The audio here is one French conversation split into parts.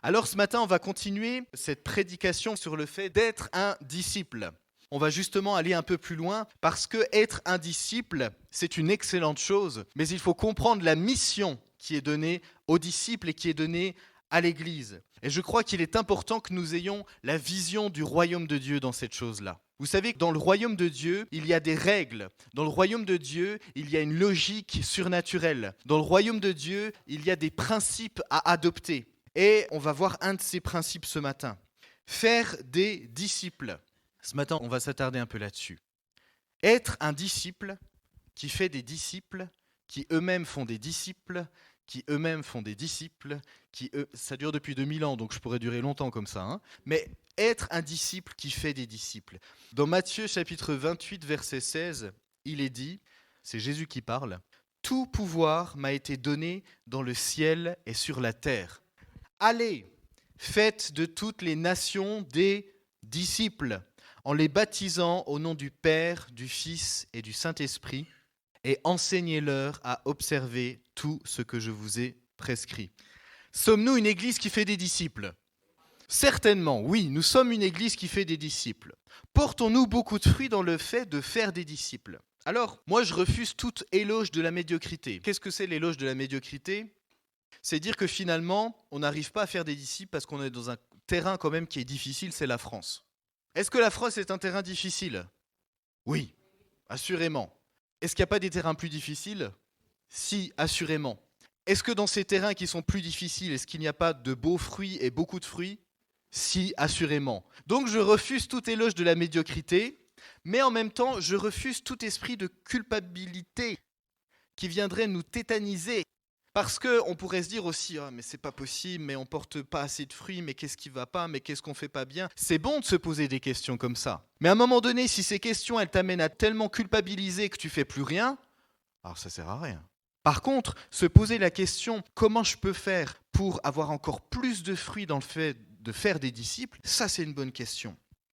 Alors ce matin, on va continuer cette prédication sur le fait d'être un disciple. On va justement aller un peu plus loin parce que être un disciple, c'est une excellente chose, mais il faut comprendre la mission qui est donnée aux disciples et qui est donnée à l'Église. Et je crois qu'il est important que nous ayons la vision du royaume de Dieu dans cette chose-là. Vous savez que dans le royaume de Dieu, il y a des règles. Dans le royaume de Dieu, il y a une logique surnaturelle. Dans le royaume de Dieu, il y a des principes à adopter. Et on va voir un de ces principes ce matin. Faire des disciples. Ce matin, on va s'attarder un peu là-dessus. Être un disciple qui fait des disciples, qui eux-mêmes font des disciples, qui eux-mêmes font des disciples, ça dure depuis 2000 ans, donc je pourrais durer longtemps comme ça. Mais être un disciple qui fait des disciples. Dans Matthieu chapitre 28, verset 16, il est dit, c'est Jésus qui parle, « Tout pouvoir m'a été donné dans le ciel et sur la terre. Allez, faites de toutes les nations des disciples, en les baptisant au nom du Père, du Fils et du Saint-Esprit, et enseignez-leur à observer tout ce que je vous ai prescrit. » Sommes-nous une église qui fait des disciples ? Certainement, oui, nous sommes une église qui fait des disciples. Portons-nous beaucoup de fruits dans le fait de faire des disciples ? Alors, moi je refuse toute éloge de la médiocrité. Qu'est-ce que c'est l'éloge de la médiocrité ? C'est dire que finalement, on n'arrive pas à faire des disciples parce qu'on est dans un terrain quand même qui est difficile, c'est la France. Est-ce que la France est un terrain difficile ? Oui, assurément. Est-ce qu'il n'y a pas des terrains plus difficiles ? Si, assurément. Est-ce que dans ces terrains qui sont plus difficiles, est-ce qu'il n'y a pas de beaux fruits et beaucoup de fruits ? Si, assurément. Donc je refuse tout éloge de la médiocrité, mais en même temps, je refuse tout esprit de culpabilité qui viendrait nous tétaniser. Parce qu'on pourrait se dire aussi, ah, mais c'est pas possible, mais on porte pas assez de fruits, mais qu'est-ce qui va pas, mais qu'est-ce qu'on fait pas bien ? C'est bon de se poser des questions comme ça. Mais à un moment donné, si ces questions, elles t'amènent à tellement culpabiliser que tu fais plus rien, alors ça sert à rien. Par contre, se poser la question, comment je peux faire pour avoir encore plus de fruits dans le fait de faire des disciples, ça c'est une bonne question.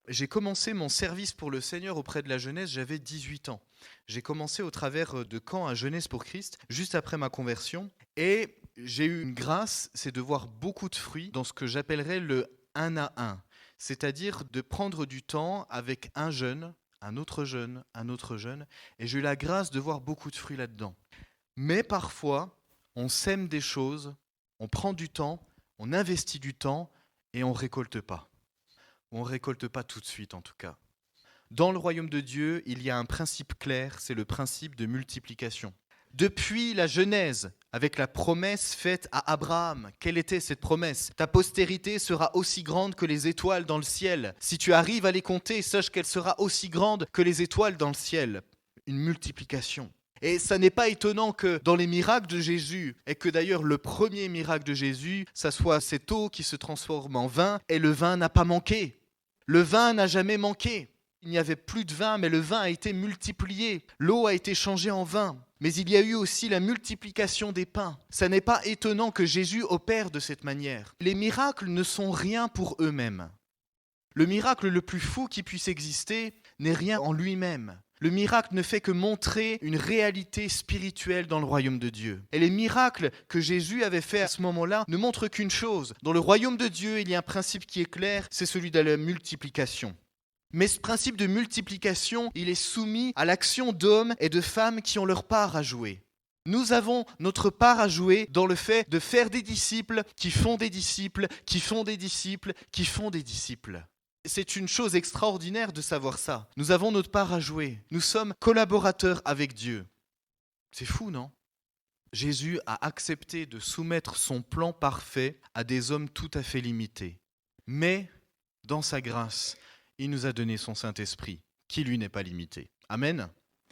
J'ai commencé mon service pour le Seigneur auprès de la jeunesse, j'avais 18 ans. J'ai commencé au travers de camps à Jeunesse pour Christ, juste après ma conversion. Et j'ai eu une grâce, c'est de voir beaucoup de fruits dans ce que j'appellerais le 1 à 1. C'est-à-dire de prendre du temps avec un jeune, un autre jeune, un autre jeune. Et j'ai eu la grâce de voir beaucoup de fruits là-dedans. Mais parfois, on sème des choses, on prend du temps, on investit du temps et on ne récolte pas. On ne récolte pas tout de suite en tout cas. Dans le royaume de Dieu, il y a un principe clair, c'est le principe de multiplication. Depuis la Genèse, avec la promesse faite à Abraham, quelle était cette promesse ? Ta postérité sera aussi grande que les étoiles dans le ciel. Si tu arrives à les compter, sache qu'elle sera aussi grande que les étoiles dans le ciel. Une multiplication. Et ça n'est pas étonnant que dans les miracles de Jésus, et que d'ailleurs le premier miracle de Jésus, ça soit cette eau qui se transforme en vin, et le vin n'a pas manqué. Le vin n'a jamais manqué. Il n'y avait plus de vin, mais le vin a été multiplié. L'eau a été changée en vin. Mais il y a eu aussi la multiplication des pains. Ça n'est pas étonnant que Jésus opère de cette manière. Les miracles ne sont rien pour eux-mêmes. Le miracle le plus fou qui puisse exister n'est rien en lui-même. Le miracle ne fait que montrer une réalité spirituelle dans le royaume de Dieu. Et les miracles que Jésus avait faits à ce moment-là ne montrent qu'une chose. Dans le royaume de Dieu, il y a un principe qui est clair, c'est celui de la multiplication. Mais ce principe de multiplication, il est soumis à l'action d'hommes et de femmes qui ont leur part à jouer. Nous avons notre part à jouer dans le fait de faire des disciples qui font des disciples, qui font des disciples, qui font des disciples. C'est une chose extraordinaire de savoir ça. Nous avons notre part à jouer. Nous sommes collaborateurs avec Dieu. C'est fou, non ? Jésus a accepté de soumettre son plan parfait à des hommes tout à fait limités. Mais, dans sa grâce, il nous a donné son Saint-Esprit, qui lui n'est pas limité. Amen.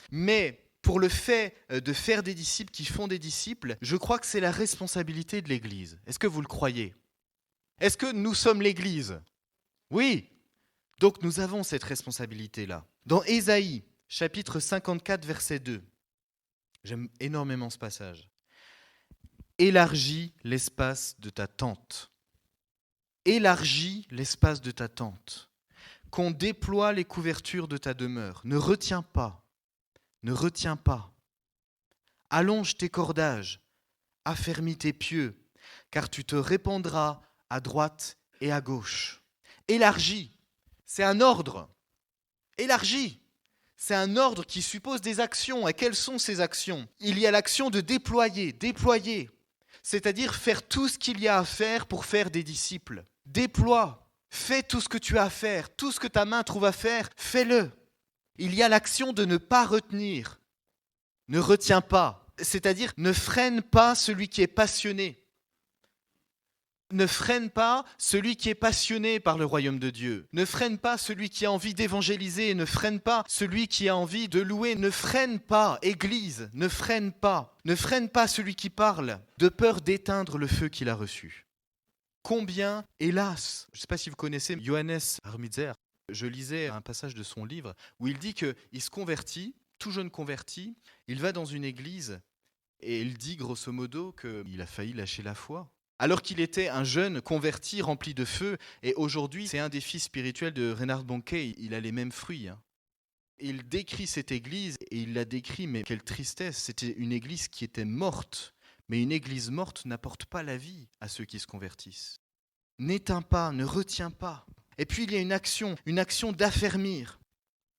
Mais pour le fait de faire des disciples qui font des disciples, je crois que c'est la responsabilité de l'Église. Est-ce que vous le croyez ? Est-ce que nous sommes l'Église ? Oui. Donc nous avons cette responsabilité-là. Dans Ésaïe, chapitre 54, verset 2, j'aime énormément ce passage. Élargis l'espace de ta tente. Élargis l'espace de ta tente. Qu'on déploie les couvertures de ta demeure. Ne retiens pas. Ne retiens pas. Allonge tes cordages. Affermis tes pieux. Car tu te répandras à droite et à gauche. Élargi, c'est un ordre. Élargi, c'est un ordre qui suppose des actions. Et quelles sont ces actions ? Il y a l'action de déployer, c'est-à-dire faire tout ce qu'il y a à faire pour faire des disciples. Déploie, fais tout ce que tu as à faire, tout ce que ta main trouve à faire, fais-le. Il y a l'action de ne pas retenir, ne retiens pas, c'est-à-dire ne freine pas celui qui est passionné. Ne freine pas celui qui est passionné par le royaume de Dieu. Ne freine pas celui qui a envie d'évangéliser. Ne freine pas celui qui a envie de louer. Ne freine pas, Église, ne freine pas. Ne freine pas celui qui parle de peur d'éteindre le feu qu'il a reçu. Combien, hélas, je ne sais pas si vous connaissez Johannes Armitzer, je lisais un passage de son livre où il dit qu'il se convertit, tout jeune converti, il va dans une église et il dit grosso modo qu'il a failli lâcher la foi. Alors qu'il était un jeune converti rempli de feu, et aujourd'hui c'est un des fils spirituels de Reinhard Bonnke, il a les mêmes fruits. Il décrit cette église, et il la décrit, mais quelle tristesse, c'était une église qui était morte, mais une église morte n'apporte pas la vie à ceux qui se convertissent. N'éteins pas, ne retiens pas. Et puis il y a une action d'affermir.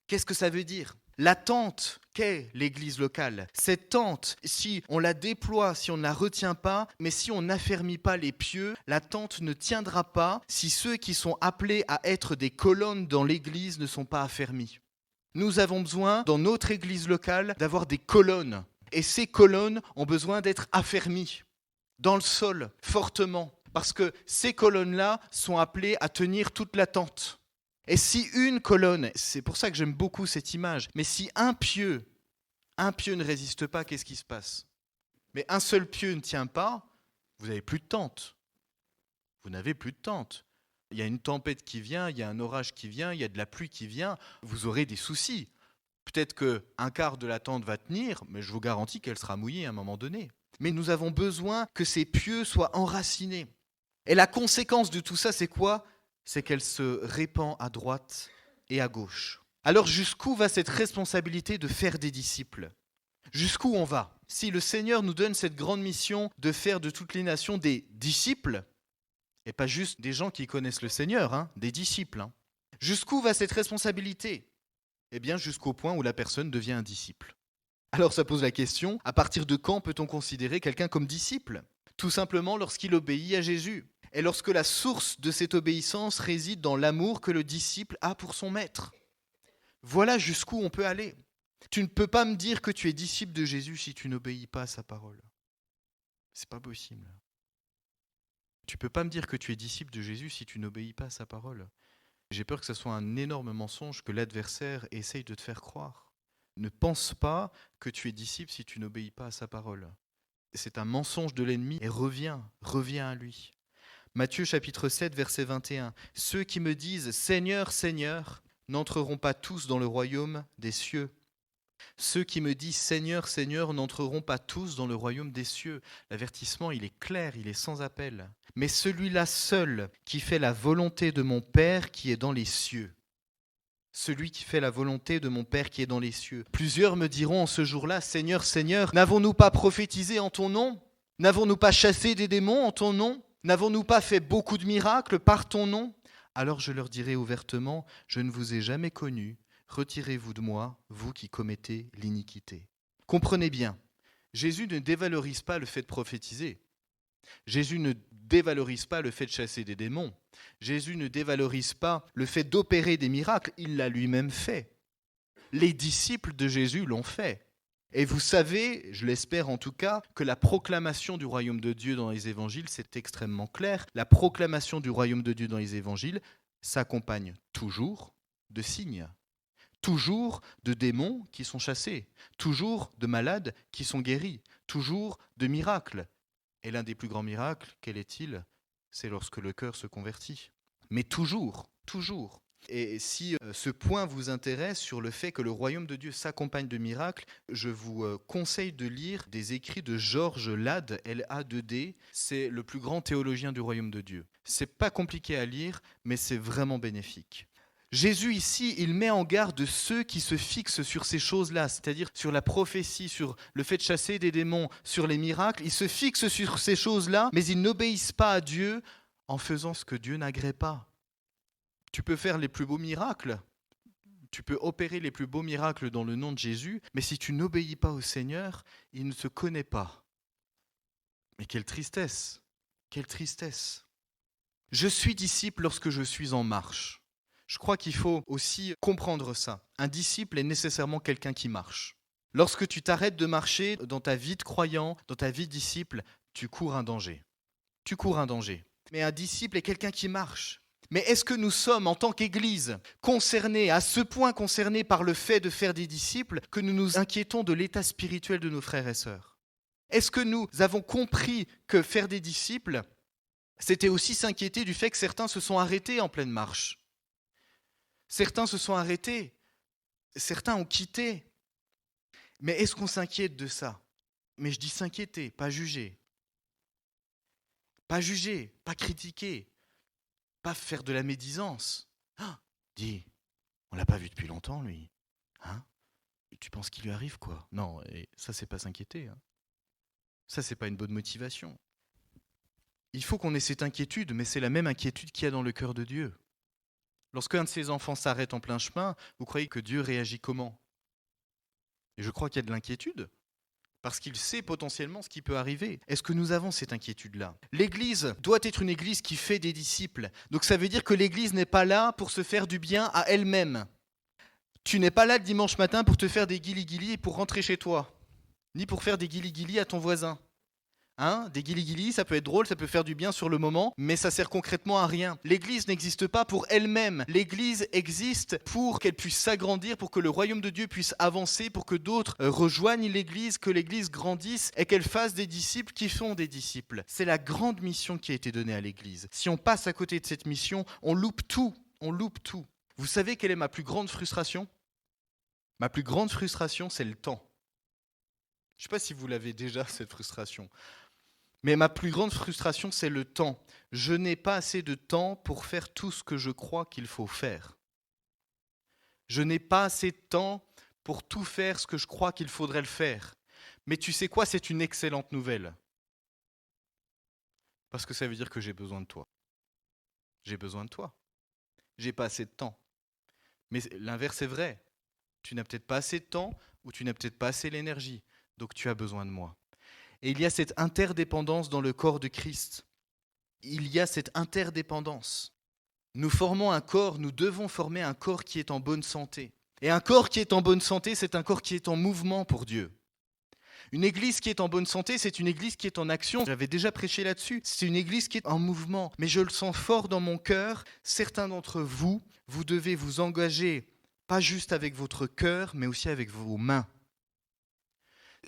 Qu'est-ce que ça veut dire ? La tente qu'est l'église locale, cette tente, si on la déploie, si on ne la retient pas, mais si on n'affermit pas les pieux, la tente ne tiendra pas si ceux qui sont appelés à être des colonnes dans l'église ne sont pas affermis. Nous avons besoin, dans notre église locale, d'avoir des colonnes. Et ces colonnes ont besoin d'être affermies dans le sol, fortement, parce que ces colonnes-là sont appelées à tenir toute la tente. Et si une colonne, c'est pour ça que j'aime beaucoup cette image, mais si un pieu ne résiste pas, qu'est-ce qui se passe ? Mais un seul pieu ne tient pas, vous n'avez plus de tente. Vous n'avez plus de tente. Il y a une tempête qui vient, il y a un orage qui vient, il y a de la pluie qui vient, vous aurez des soucis. Peut-être qu'un quart de la tente va tenir, mais je vous garantis qu'elle sera mouillée à un moment donné. Mais nous avons besoin que ces pieux soient enracinés. Et la conséquence de tout ça, c'est quoi ? C'est qu'elle se répand à droite et à gauche. Alors jusqu'où va cette responsabilité de faire des disciples ? Jusqu'où on va ? Si le Seigneur nous donne cette grande mission de faire de toutes les nations des disciples, et pas juste des gens qui connaissent le Seigneur, des disciples. Jusqu'où va cette responsabilité ? Eh bien jusqu'au point où la personne devient un disciple. Alors ça pose la question, à partir de quand peut-on considérer quelqu'un comme disciple ? Tout simplement lorsqu'il obéit à Jésus. Et lorsque la source de cette obéissance réside dans l'amour que le disciple a pour son maître. Voilà jusqu'où on peut aller. Tu ne peux pas me dire que tu es disciple de Jésus si tu n'obéis pas à sa parole. C'est pas possible. Tu ne peux pas me dire que tu es disciple de Jésus si tu n'obéis pas à sa parole. J'ai peur que ce soit un énorme mensonge que l'adversaire essaye de te faire croire. Ne pense pas que tu es disciple si tu n'obéis pas à sa parole. C'est un mensonge de l'ennemi et reviens à lui. Matthieu chapitre 7, verset 21. « Ceux qui me disent « Seigneur, Seigneur » n'entreront pas tous dans le royaume des cieux. Ceux qui me disent « Seigneur, Seigneur » n'entreront pas tous dans le royaume des cieux. » L'avertissement, il est clair, il est sans appel. « Mais celui-là seul qui fait la volonté de mon Père qui est dans les cieux. » Celui qui fait la volonté de mon Père qui est dans les cieux. Plusieurs me diront en ce jour-là « Seigneur, Seigneur, n'avons-nous pas prophétisé en ton nom ? N'avons-nous pas chassé des démons en ton nom ? N'avons-nous pas fait beaucoup de miracles par ton nom ? Alors je leur dirai ouvertement, je ne vous ai jamais connu, retirez-vous de moi, vous qui commettez l'iniquité. Comprenez bien, Jésus ne dévalorise pas le fait de prophétiser. Jésus ne dévalorise pas le fait de chasser des démons. Jésus ne dévalorise pas le fait d'opérer des miracles, il l'a lui-même fait. Les disciples de Jésus l'ont fait. Et vous savez, je l'espère en tout cas, que la proclamation du royaume de Dieu dans les évangiles, c'est extrêmement clair. La proclamation du royaume de Dieu dans les évangiles s'accompagne toujours de signes, toujours de démons qui sont chassés, toujours de malades qui sont guéris, toujours de miracles. Et l'un des plus grands miracles, quel est-il ? C'est lorsque le cœur se convertit. Mais toujours. Et si ce point vous intéresse sur le fait que le royaume de Dieu s'accompagne de miracles, je vous conseille de lire des écrits de Georges Lade, L-A-D-D. C'est le plus grand théologien du royaume de Dieu. C'est pas compliqué à lire, mais c'est vraiment bénéfique. Jésus ici, il met en garde ceux qui se fixent sur ces choses-là, c'est-à-dire sur la prophétie, sur le fait de chasser des démons, sur les miracles. Ils se fixent sur ces choses-là, mais ils n'obéissent pas à Dieu en faisant ce que Dieu n'agrée pas. Tu peux faire les plus beaux miracles, tu peux opérer les plus beaux miracles dans le nom de Jésus, mais si tu n'obéis pas au Seigneur, il ne te connaît pas. Mais quelle tristesse, quelle tristesse. Je suis disciple lorsque je suis en marche. Je crois qu'il faut aussi comprendre ça. Un disciple est nécessairement quelqu'un qui marche. Lorsque tu t'arrêtes de marcher dans ta vie de croyant, dans ta vie de disciple, tu cours un danger. Tu cours un danger. Mais un disciple est quelqu'un qui marche. Mais est-ce que nous sommes, en tant qu'Église, concernés, à ce point concernés par le fait de faire des disciples, que nous nous inquiétons de l'état spirituel de nos frères et sœurs ? Est-ce que nous avons compris que faire des disciples, c'était aussi s'inquiéter du fait que certains se sont arrêtés en pleine marche ? Certains se sont arrêtés, certains ont quitté. Mais est-ce qu'on s'inquiète de ça ? Mais je dis s'inquiéter, pas juger. Pas juger, pas critiquer. Pas faire de la médisance. Dis, on l'a pas vu depuis longtemps, lui. Tu penses qu'il lui arrive quoi ? Non, et ça, c'est pas s'inquiéter. Ça, c'est pas une bonne motivation. Il faut qu'on ait cette inquiétude, mais c'est la même inquiétude qu'il y a dans le cœur de Dieu. Lorsqu'un de ses enfants s'arrête en plein chemin, vous croyez que Dieu réagit comment ? Et je crois qu'il y a de l'inquiétude. Parce qu'il sait potentiellement ce qui peut arriver. Est-ce que nous avons cette inquiétude-là ? L'Église doit être une Église qui fait des disciples. Donc ça veut dire que l'Église n'est pas là pour se faire du bien à elle-même. Tu n'es pas là le dimanche matin pour te faire des guili-guili et pour rentrer chez toi. Ni pour faire des guili-guili à ton voisin. Des guili-guili, ça peut être drôle, ça peut faire du bien sur le moment, mais ça sert concrètement à rien. L'Église n'existe pas pour elle-même. L'Église existe pour qu'elle puisse s'agrandir, pour que le royaume de Dieu puisse avancer, pour que d'autres rejoignent l'Église, que l'Église grandisse et qu'elle fasse des disciples qui font des disciples. C'est la grande mission qui a été donnée à l'Église. Si on passe à côté de cette mission, on loupe tout. On loupe tout. Vous savez quelle est ma plus grande frustration ? Ma plus grande frustration, c'est le temps. Je ne sais pas si vous l'avez déjà, cette frustration. Mais ma plus grande frustration, c'est le temps. Je n'ai pas assez de temps pour faire tout ce que je crois qu'il faut faire. Je n'ai pas assez de temps pour tout faire ce que je crois qu'il faudrait le faire. Mais tu sais quoi, c'est une excellente nouvelle. Parce que ça veut dire que j'ai besoin de toi. J'ai besoin de toi. J'ai pas assez de temps. Mais l'inverse est vrai. Tu n'as peut-être pas assez de temps ou tu n'as peut-être pas assez l'énergie. Donc tu as besoin de moi. Et il y a cette interdépendance dans le corps de Christ. Il y a cette interdépendance. Nous formons un corps, nous devons former un corps qui est en bonne santé. Et un corps qui est en bonne santé, c'est un corps qui est en mouvement pour Dieu. Une église qui est en bonne santé, c'est une église qui est en action. J'avais déjà prêché là-dessus. C'est une église qui est en mouvement. Mais je le sens fort dans mon cœur. Certains d'entre vous, vous devez vous engager, pas juste avec votre cœur, mais aussi avec vos mains.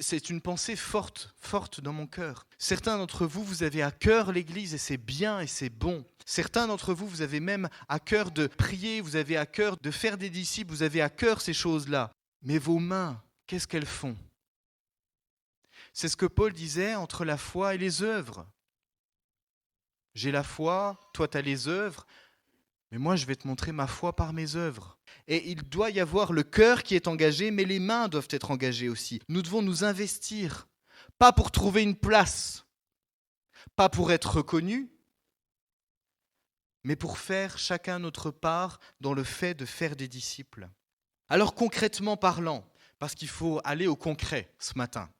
C'est une pensée forte dans mon cœur. Certains d'entre vous, vous avez à cœur l'Église et c'est bien et c'est bon. Certains d'entre vous, vous avez même à cœur de prier, vous avez à cœur de faire des disciples, vous avez à cœur ces choses-là. Mais vos mains, qu'est-ce qu'elles font ? C'est ce que Paul disait entre la foi et les œuvres. J'ai la foi, toi tu as les œuvres, mais moi je vais te montrer ma foi par mes œuvres. Et il doit y avoir le cœur qui est engagé, mais les mains doivent être engagées aussi. Nous devons nous investir, pas pour trouver une place, pas pour être reconnus, mais pour faire chacun notre part dans le fait de faire des disciples. Alors concrètement parlant, parce qu'il faut aller au concret ce matin,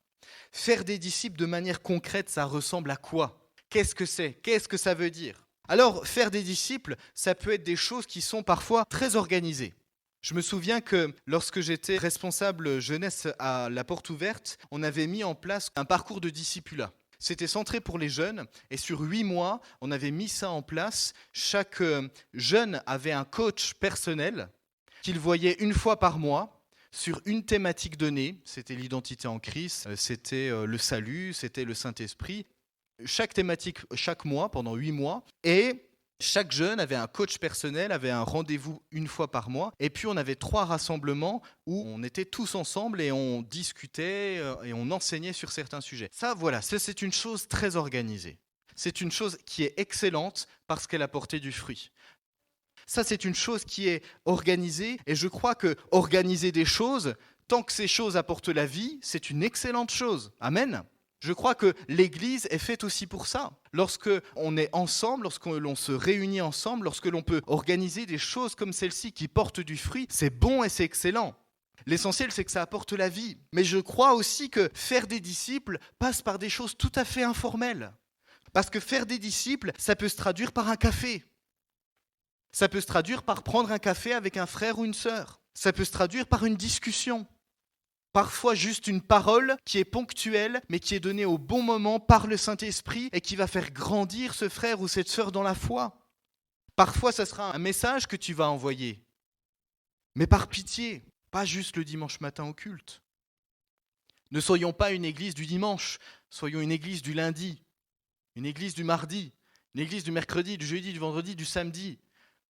faire des disciples de manière concrète, ça ressemble à quoi ? Qu'est-ce que c'est ? Qu'est-ce que ça veut dire ? Alors, faire des disciples, ça peut être des choses qui sont parfois très organisées. Je me souviens que lorsque j'étais responsable jeunesse à la Porte Ouverte, on avait mis en place un parcours de discipulat. C'était centré pour les jeunes et sur 8 mois, on avait mis ça en place. Chaque jeune avait un coach personnel qu'il voyait une fois par mois sur une thématique donnée. C'était l'identité en Christ, c'était le salut, c'était le Saint-Esprit. Chaque thématique, chaque mois, pendant 8 mois. Et chaque jeune avait un coach personnel, avait un rendez-vous une fois par mois. Et puis on avait 3 rassemblements où on était tous ensemble et on discutait et on enseignait sur certains sujets. Ça, voilà, c'est une chose très organisée. C'est une chose qui est excellente parce qu'elle a porté du fruit. Ça, c'est une chose qui est organisée. Et je crois que organiser des choses, tant que ces choses apportent la vie, c'est une excellente chose. Amen. Je crois que l'Église est faite aussi pour ça. Lorsque on est ensemble, lorsque l'on se réunit ensemble, lorsque l'on peut organiser des choses comme celle-ci qui portent du fruit, c'est bon et c'est excellent. L'essentiel, c'est que ça apporte la vie. Mais je crois aussi que faire des disciples passe par des choses tout à fait informelles. Parce que faire des disciples, ça peut se traduire par un café. Ça peut se traduire par prendre un café avec un frère ou une sœur. Ça peut se traduire par une discussion. Parfois juste une parole qui est ponctuelle, mais qui est donnée au bon moment par le Saint-Esprit et qui va faire grandir ce frère ou cette sœur dans la foi. Parfois, ça sera un message que tu vas envoyer. Mais par pitié, pas juste le dimanche matin au culte. Ne soyons pas une église du dimanche, soyons une église du lundi, une église du mardi, une église du mercredi, du jeudi, du vendredi, du samedi.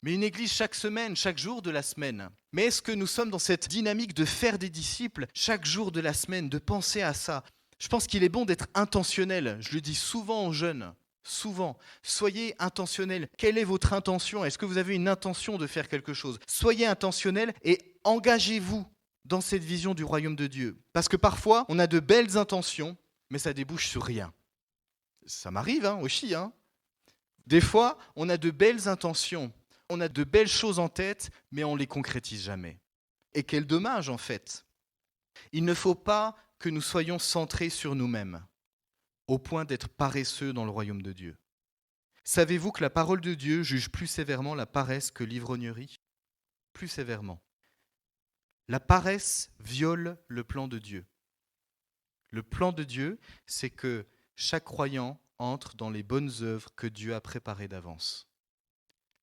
Mais une église chaque semaine, chaque jour de la semaine. Mais est-ce que nous sommes dans cette dynamique de faire des disciples chaque jour de la semaine, de penser à ça ? Je pense qu'il est bon d'être intentionnel. Je le dis souvent aux jeunes, souvent. Soyez intentionnel. Quelle est votre intention ? Est-ce que vous avez une intention de faire quelque chose ? Soyez intentionnel et engagez-vous dans cette vision du royaume de Dieu. Parce que parfois, on a de belles intentions, mais ça débouche sur rien. Ça m'arrive aussi. Des fois, on a de belles intentions. On a de belles choses en tête, mais on ne les concrétise jamais. Et quel dommage en fait. Il ne faut pas que nous soyons centrés sur nous-mêmes, au point d'être paresseux dans le royaume de Dieu. Savez-vous que la parole de Dieu juge plus sévèrement la paresse que l'ivrognerie ? Plus sévèrement. La paresse viole le plan de Dieu. Le plan de Dieu, c'est que chaque croyant entre dans les bonnes œuvres que Dieu a préparées d'avance.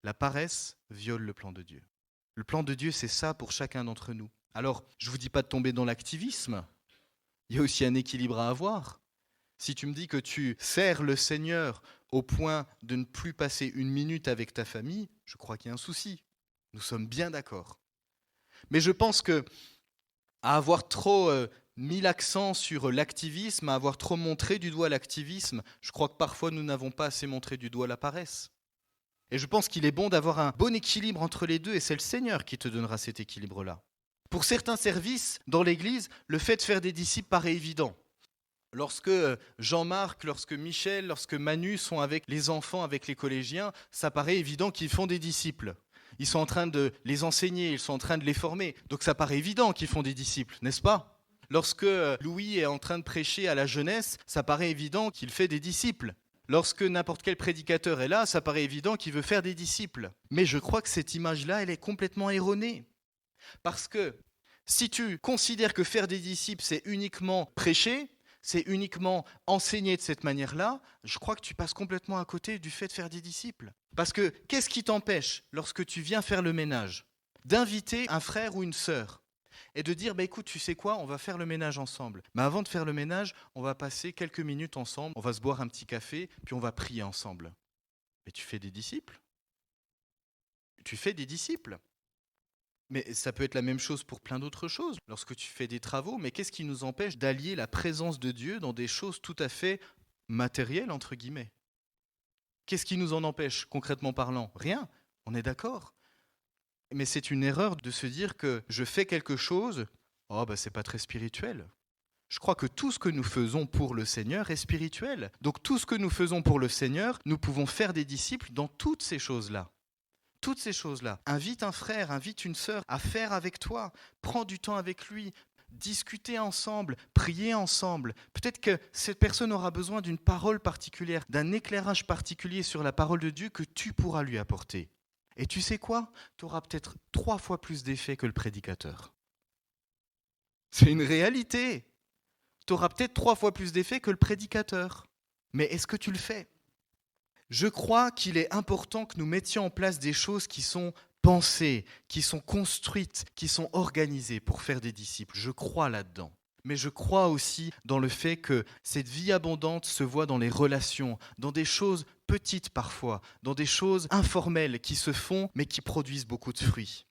La paresse viole le plan de Dieu. Le plan de Dieu, c'est ça pour chacun d'entre nous. Alors, je ne vous dis pas de tomber dans l'activisme. Il y a aussi un équilibre à avoir. Si tu me dis que tu sers le Seigneur au point de ne plus passer une minute avec ta famille, je crois qu'il y a un souci. Nous sommes bien d'accord. Mais je pense que à avoir trop mis l'accent sur l'activisme, à avoir trop montré du doigt l'activisme, je crois que parfois nous n'avons pas assez montré du doigt la paresse. Et je pense qu'il est bon d'avoir un bon équilibre entre les deux, et c'est le Seigneur qui te donnera cet équilibre-là. Pour certains services dans l'Église, le fait de faire des disciples paraît évident. Lorsque Jean-Marc, lorsque Michel, lorsque Manu sont avec les enfants, avec les collégiens, ça paraît évident qu'ils font des disciples. Ils sont en train de les enseigner, ils sont en train de les former. Donc ça paraît évident qu'ils font des disciples, n'est-ce pas ? Lorsque Louis est en train de prêcher à la jeunesse, ça paraît évident qu'il fait des disciples. Lorsque n'importe quel prédicateur est là, ça paraît évident qu'il veut faire des disciples. Mais je crois que cette image-là, elle est complètement erronée. Parce que si tu considères que faire des disciples, c'est uniquement prêcher, c'est uniquement enseigner de cette manière-là, je crois que tu passes complètement à côté du fait de faire des disciples. Parce que qu'est-ce qui t'empêche, lorsque tu viens faire le ménage, d'inviter un frère ou une sœur et de dire, écoute, tu sais quoi, on va faire le ménage ensemble. Mais avant de faire le ménage, on va passer quelques minutes ensemble, on va se boire un petit café, puis on va prier ensemble. Mais tu fais des disciples. Tu fais des disciples. Mais ça peut être la même chose pour plein d'autres choses. Lorsque tu fais des travaux, mais qu'est-ce qui nous empêche d'allier la présence de Dieu dans des choses tout à fait matérielles, entre guillemets ? Qu'est-ce qui nous en empêche, concrètement parlant ? Rien, on est d'accord. Mais c'est une erreur de se dire que je fais quelque chose, c'est pas très spirituel. Je crois que tout ce que nous faisons pour le Seigneur est spirituel. Donc tout ce que nous faisons pour le Seigneur, nous pouvons faire des disciples dans toutes ces choses-là. Toutes ces choses-là. Invite un frère, invite une sœur à faire avec toi. Prends du temps avec lui. Discuter ensemble, prier ensemble. Peut-être que cette personne aura besoin d'une parole particulière, d'un éclairage particulier sur la parole de Dieu que tu pourras lui apporter. Et tu sais quoi ? Tu auras peut-être 3 fois plus d'effet que le prédicateur. C'est une réalité. Tu auras peut-être 3 fois plus d'effet que le prédicateur. Mais est-ce que tu le fais ? Je crois qu'il est important que nous mettions en place des choses qui sont pensées, qui sont construites, qui sont organisées pour faire des disciples. Je crois là-dedans. Mais je crois aussi dans le fait que cette vie abondante se voit dans les relations, dans des choses petites parfois, dans des choses informelles qui se font mais qui produisent beaucoup de fruits.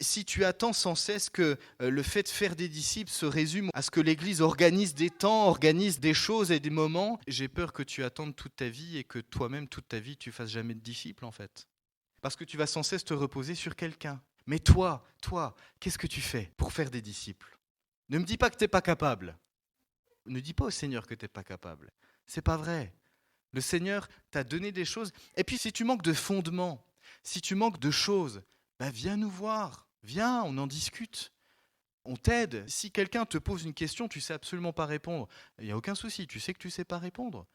Si tu attends sans cesse que le fait de faire des disciples se résume à ce que l'Église organise des temps, organise des choses et des moments, j'ai peur que tu attendes toute ta vie et que toi-même, toute ta vie, tu fasses jamais de disciples en fait. Parce que tu vas sans cesse te reposer sur quelqu'un. Mais toi, qu'est-ce que tu fais pour faire des disciples ? Ne me dis pas que tu n'es pas capable. Ne dis pas au Seigneur que tu n'es pas capable. C'est pas vrai. Le Seigneur t'a donné des choses. Et puis si tu manques de fondement, si tu manques de choses, viens nous voir. Viens, on en discute. On t'aide. Si quelqu'un te pose une question, tu ne sais absolument pas répondre, il n'y a aucun souci, tu sais que tu ne sais pas répondre.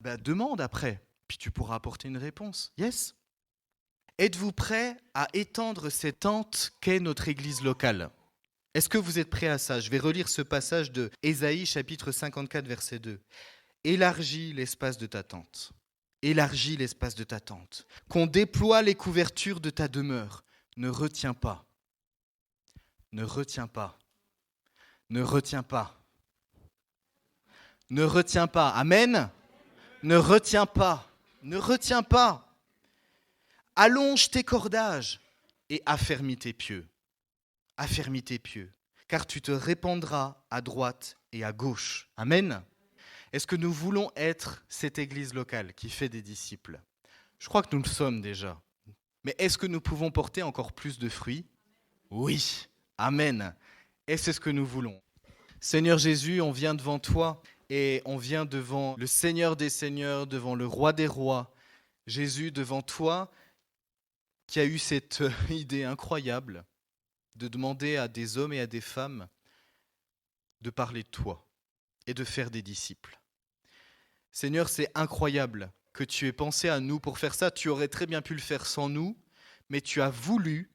Demande après, puis tu pourras apporter une réponse. Yes? Êtes-vous prêts à étendre cette tente qu'est notre église locale? Est-ce que vous êtes prêts à ça? Je vais relire ce passage de Ésaïe chapitre 54 verset 2. Élargis l'espace de ta tente. Élargis l'espace de ta tente. Qu'on déploie les couvertures de ta demeure. Ne retiens pas. Ne retiens pas. Ne retiens pas. Ne retiens pas. Amen. Ne retiens pas. Ne retiens pas. Allonge tes cordages et affermis tes pieux. Affermis tes pieux, car tu te répandras à droite et à gauche. Amen. Est-ce que nous voulons être cette église locale qui fait des disciples? Je crois que nous le sommes déjà. Mais est-ce que nous pouvons porter encore plus de fruits? Oui. Amen. Et c'est ce que nous voulons. Seigneur Jésus, on vient devant toi et on vient devant le Seigneur des Seigneurs, devant le Roi des Rois. Jésus, devant toi, qui a eu cette idée incroyable de demander à des hommes et à des femmes de parler de toi et de faire des disciples. Seigneur, c'est incroyable que tu aies pensé à nous pour faire ça. Tu aurais très bien pu le faire sans nous, mais tu as voulu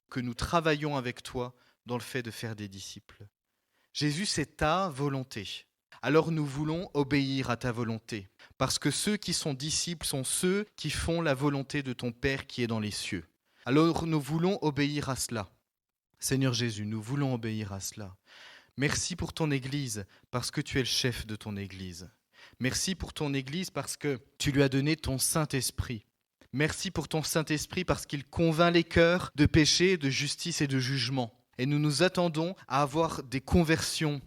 que nous travaillions avec toi dans le fait de faire des disciples. Jésus, c'est ta volonté. Alors nous voulons obéir à ta volonté, parce que ceux qui sont disciples sont ceux qui font la volonté de ton Père qui est dans les cieux. Alors nous voulons obéir à cela. Seigneur Jésus, nous voulons obéir à cela. Merci pour ton Église, parce que tu es le chef de ton Église. Merci pour ton Église, parce que tu lui as donné ton Saint-Esprit. Merci pour ton Saint-Esprit, parce qu'il convainc les cœurs de péché, de justice et de jugement. Et nous nous attendons à avoir des conversions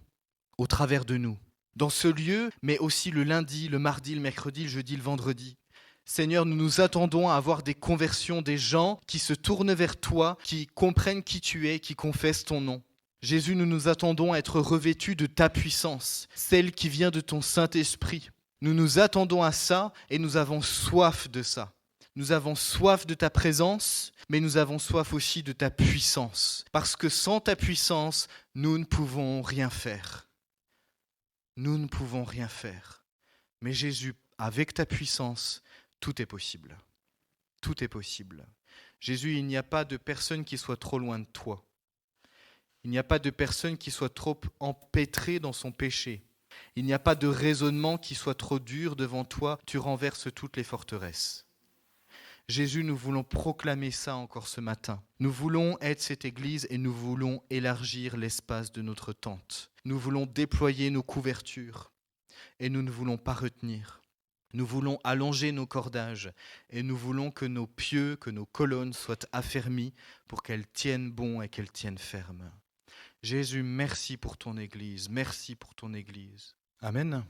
au travers de nous. Dans ce lieu, mais aussi le lundi, le mardi, le mercredi, le jeudi, le vendredi. Seigneur, nous nous attendons à avoir des conversions, des gens qui se tournent vers toi, qui comprennent qui tu es, qui confessent ton nom. Jésus, nous nous attendons à être revêtus de ta puissance, celle qui vient de ton Saint-Esprit. Nous nous attendons à ça et nous avons soif de ça. Nous avons soif de ta présence, mais nous avons soif aussi de ta puissance. Parce que sans ta puissance, nous ne pouvons rien faire. Nous ne pouvons rien faire. Mais Jésus, avec ta puissance, tout est possible. Tout est possible. Jésus, il n'y a pas de personne qui soit trop loin de toi. Il n'y a pas de personne qui soit trop empêtrée dans son péché. Il n'y a pas de raisonnement qui soit trop dur devant toi. Tu renverses toutes les forteresses. Jésus, nous voulons proclamer ça encore ce matin. Nous voulons être cette église et nous voulons élargir l'espace de notre tente. Nous voulons déployer nos couvertures et nous ne voulons pas retenir. Nous voulons allonger nos cordages et nous voulons que nos pieux, que nos colonnes soient affermies pour qu'elles tiennent bon et qu'elles tiennent ferme. Jésus, merci pour ton Église, merci pour ton Église. Amen.